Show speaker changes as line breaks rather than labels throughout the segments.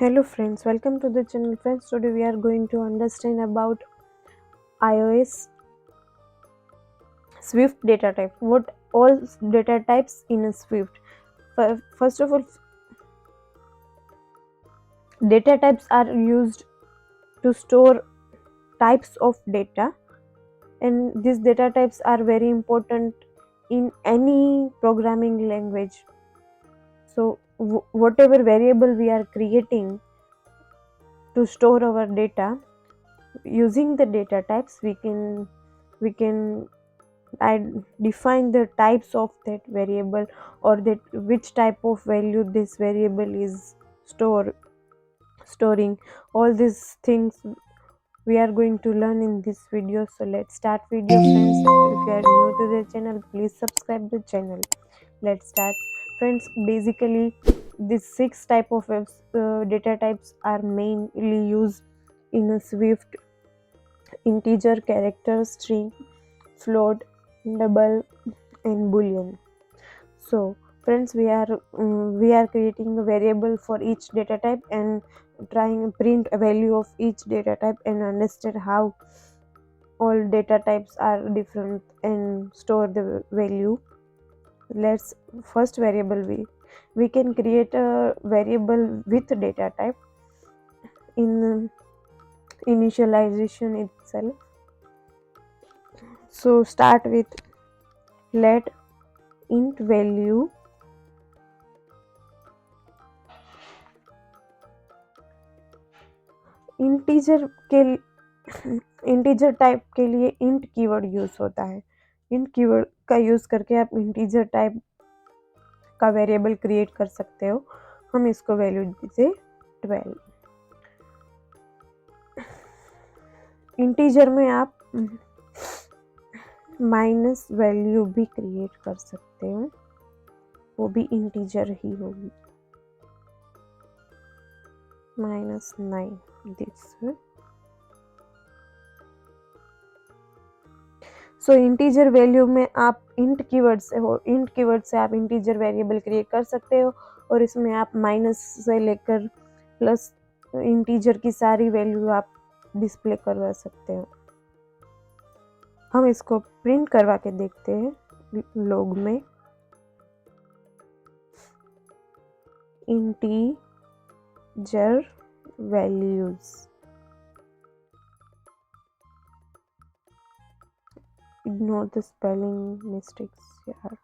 Hello friends, welcome to the channel. Friends, today we are going to understand about iOS Swift data type. What all data types in a Swift? First of all, data types are used to store types of data, and these data types are very important in any programming language. So whatever variable we are creating to store our data, using the data types we can I define the types of that variable, or that which type of value this variable is storing. All these things we are going to learn in this video. So let's start video, friends. If you are new to the channel, please subscribe the channel. Let's start, friends. Basically, these six type of data types are mainly used in a Swift: integer, character, string, float, double, and boolean. So friends, we are creating a variable for each data type and trying print a value of each data type and understand how all data types are different and store the value. Let's first variable, we can create a variable with data type in initialization itself. So start with let int value integer के integer type के लिए int keyword use होता है. Int keyword का use करके आप integer type का variable create कर सकते हो. हम इसको वैल्यू दीजिए 12. इंटीजर में आप माइनस वैल्यू भी क्रिएट कर सकते हो, वो भी इंटीजर ही होगी. -9 दिस. सो इंटीजर वैल्यू में आप इंट कीवर्ड से आप इंटीजर वेरिएबल क्रिएट कर सकते हो, और इसमें आप माइनस से लेकर प्लस इंटीजर की सारी वैल्यू आप डिस्प्ले करवा सकते हो. हम इसको प्रिंट करवा के देखते हैं लॉग में. Integer values, ignore the spelling mistakes यार.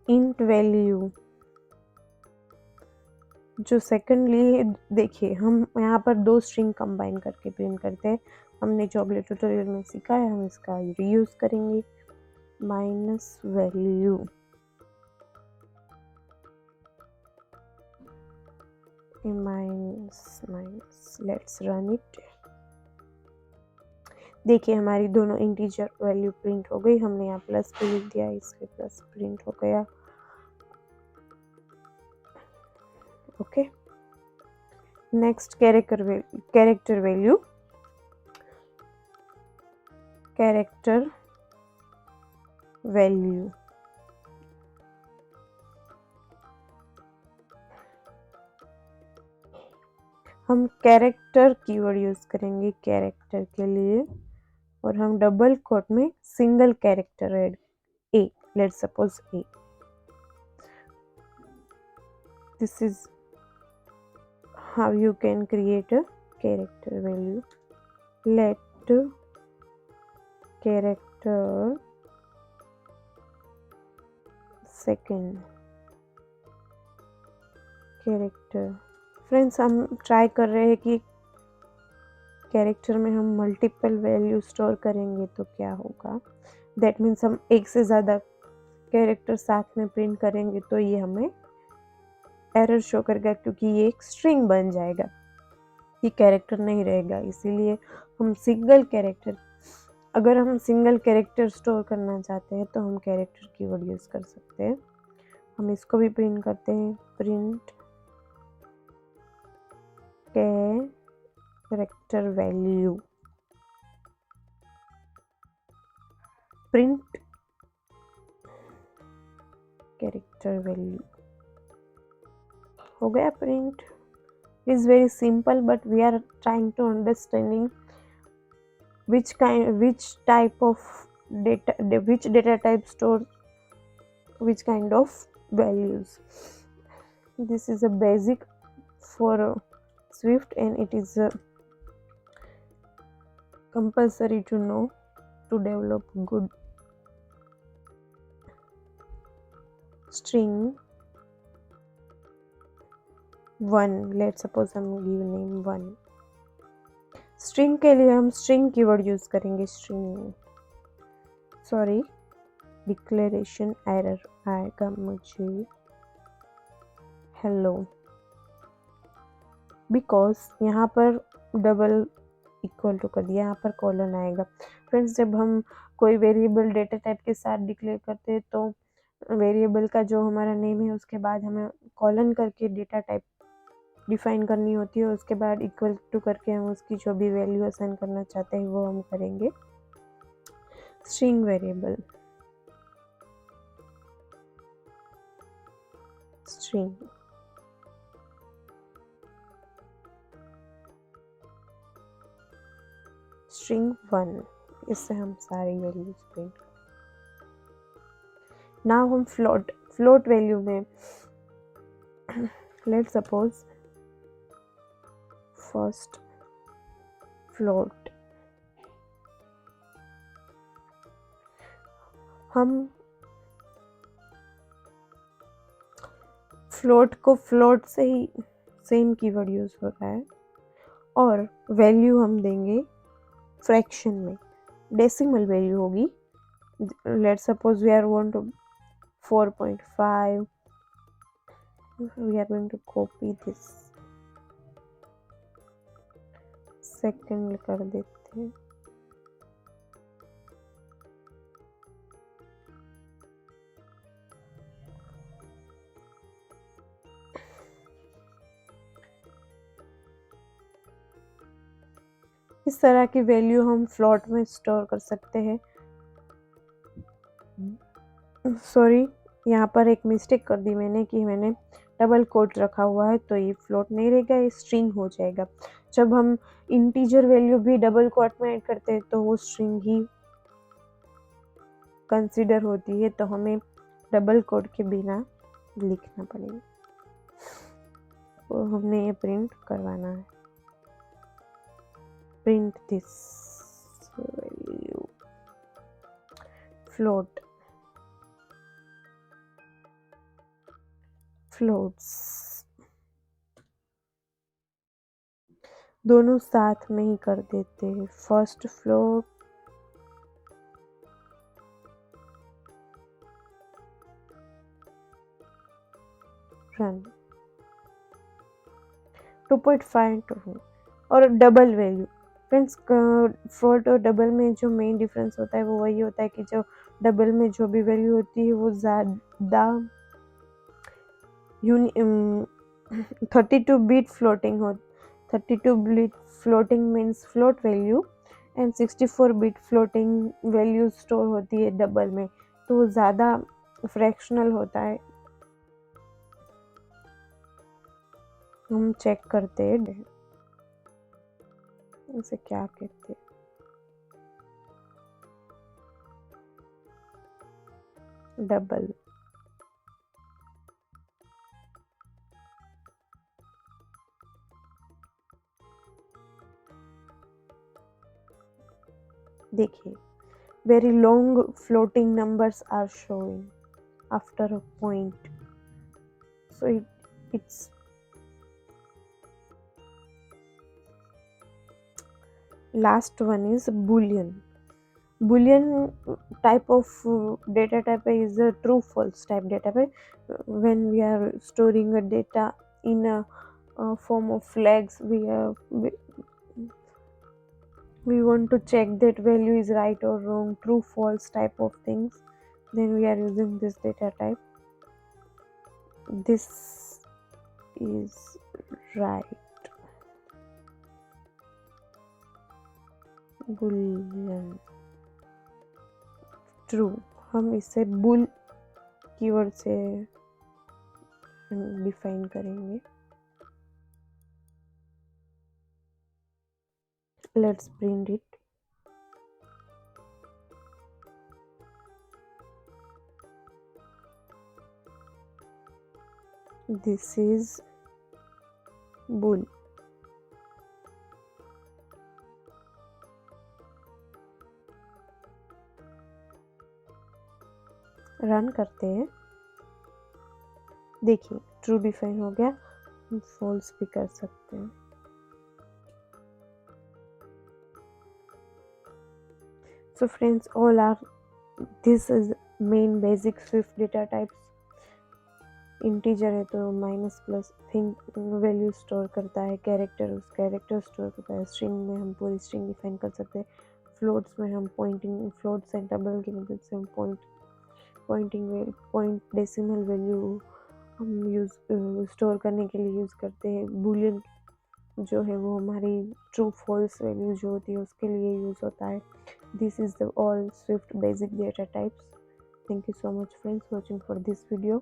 इंट वैल्यू जो सेकेंडली, देखिए हम यहाँ पर दो स्ट्रिंग कंबाइन करके प्रिंट करते हैं. हमने जो अगले ट्यूटोरियल में सीखा है, हम इसका रीयूज करेंगे. Minus value minus. Let's run it. देखिए हमारी दोनों इंटीजर वैल्यू प्रिंट हो गई. हमने यहाँ प्लस भी लिख दिया, इसलिए प्लस प्रिंट हो गया. Okay, next character value. Character value हम कैरेक्टर कीवर्ड यूज करेंगे कैरेक्टर के लिए, और हम डबल कोट में single character add A. Let's suppose A. This is how you can create a character value. Let character second character. Friends, हम try कर रहे हैं कि कैरेक्टर में हम मल्टीपल वैल्यू स्टोर करेंगे तो क्या होगा. दैट मीन्स हम एक से ज़्यादा कैरेक्टर साथ में प्रिंट करेंगे तो ये हमें एरर शो करेगा, क्योंकि ये एक स्ट्रिंग बन जाएगा, ये कैरेक्टर नहीं रहेगा. इसीलिए हम अगर हम सिंगल कैरेक्टर स्टोर करना चाहते हैं तो हम कैरेक्टर कीवर्ड यूज कर सकते हैं. हम इसको भी प्रिंट करते हैं. Print character value. Print character character value हो गया print. It is very simple, but we are trying to understanding which type of which data type stores which kind of values. This is a basic for Swift, and it is compulsory to know to develop good string 1. Let's suppose हम give name 1. String के लिए हम string keyword use करेंगे. String sorry declaration error आएगा मुझे. Hello, because यहाँ पर double equal to कर दिया, यहाँ पर कॉलन आएगा. फ्रेंड्स, जब हम कोई वेरिएबल डेटा टाइप के साथ डिक्लेयर करते हैं तो वेरिएबल का जो हमारा नेम है उसके बाद हमें कॉलन करके डेटा टाइप डिफाइन करनी होती है. उसके बाद इक्वल टू करके हम उसकी जो भी वैल्यू असाइन करना चाहते हैं वो हम करेंगे. स्ट्रिंग वेरिएबल स्ट्रिंग स्ट्रिंग 1, इससे हम सारी वैल्यूज प्रिंट. नाउ हम फ्लोट वैल्यू में लेट्स सपोज फर्स्ट फ्लोट. हम फ्लोट को फ्लोट से ही सेम कीवर्ड यूज हो रहा है, और वैल्यू हम देंगे फ्रैक्शन में. डेसिमल वैल्यू होगी. Let's suppose we are want to 4.5. We are going to copy this. Second कर देते हैं. इस तरह की वैल्यू हम फ्लोट में स्टोर कर सकते हैं. सॉरी, यहाँ पर एक मिस्टेक कर दी मैंने कि मैंने डबल कोट रखा हुआ है, तो ये फ्लोट नहीं रहेगा, ये स्ट्रिंग हो जाएगा. जब हम इंटीजर वैल्यू भी डबल कोट में ऐड करते हैं तो वो स्ट्रिंग ही कंसीडर होती है, तो हमें डबल कोट के बिना लिखना पड़ेगा. तो हमने ये प्रिंट करवाना है. Print this value float floats दोनों साथ में ही कर देते हैं. फर्स्ट फ्लोट रन 2.5 और डबल वैल्यू. फ्रेंड्स, फ्लोट और डबल में जो मेन डिफरेंस होता है वो वही होता है कि जो डबल में जो भी वैल्यू होती है वो ज़्यादा 32 बिट फ्लोटिंग हो. 32 bit floating means float value, and 64 bit floating value store होती है डबल में, तो वो ज़्यादा फ्रैक्शनल होता है. हम चेक करते हैं इसे क्या कहते हैं. डबल देखिए, very long floating numbers are showing after a point, so it's last one is boolean. Boolean type of data type is a true false type data type. When we are storing a data in a form of flags, we want to check that value is right or wrong, true false type of things, then we are using this data type. This is right. Boolean true, हम इसे bull keyword से define करेंगे। Let's print it. This is bull. Run करते हैं। देखिए true define हो गया, हम फॉल्स भी कर सकते हैं। So friends, all are this is main basic Swift data types। Integer है तो minus plus thing value store करता है, कैरेक्टर उस कैरेक्टर स्टोर करता है, स्ट्रिंग में हम पूरी स्ट्रिंग डिफाइन कर सकते हैं, फ्लोट्स में हम पॉइंटिंग फ्लोट्स एंड डबल की मदद से हम पॉइंट डेसिमल वैल्यू हम यूज़ स्टोर करने के लिए यूज़ करते हैं। बूलियन जो है वो हमारी ट्रू फॉल्स वैल्यू जो होती है उसके लिए यूज़ होता है। This is the all Swift basic data types. Thank you so much friends watching for this video.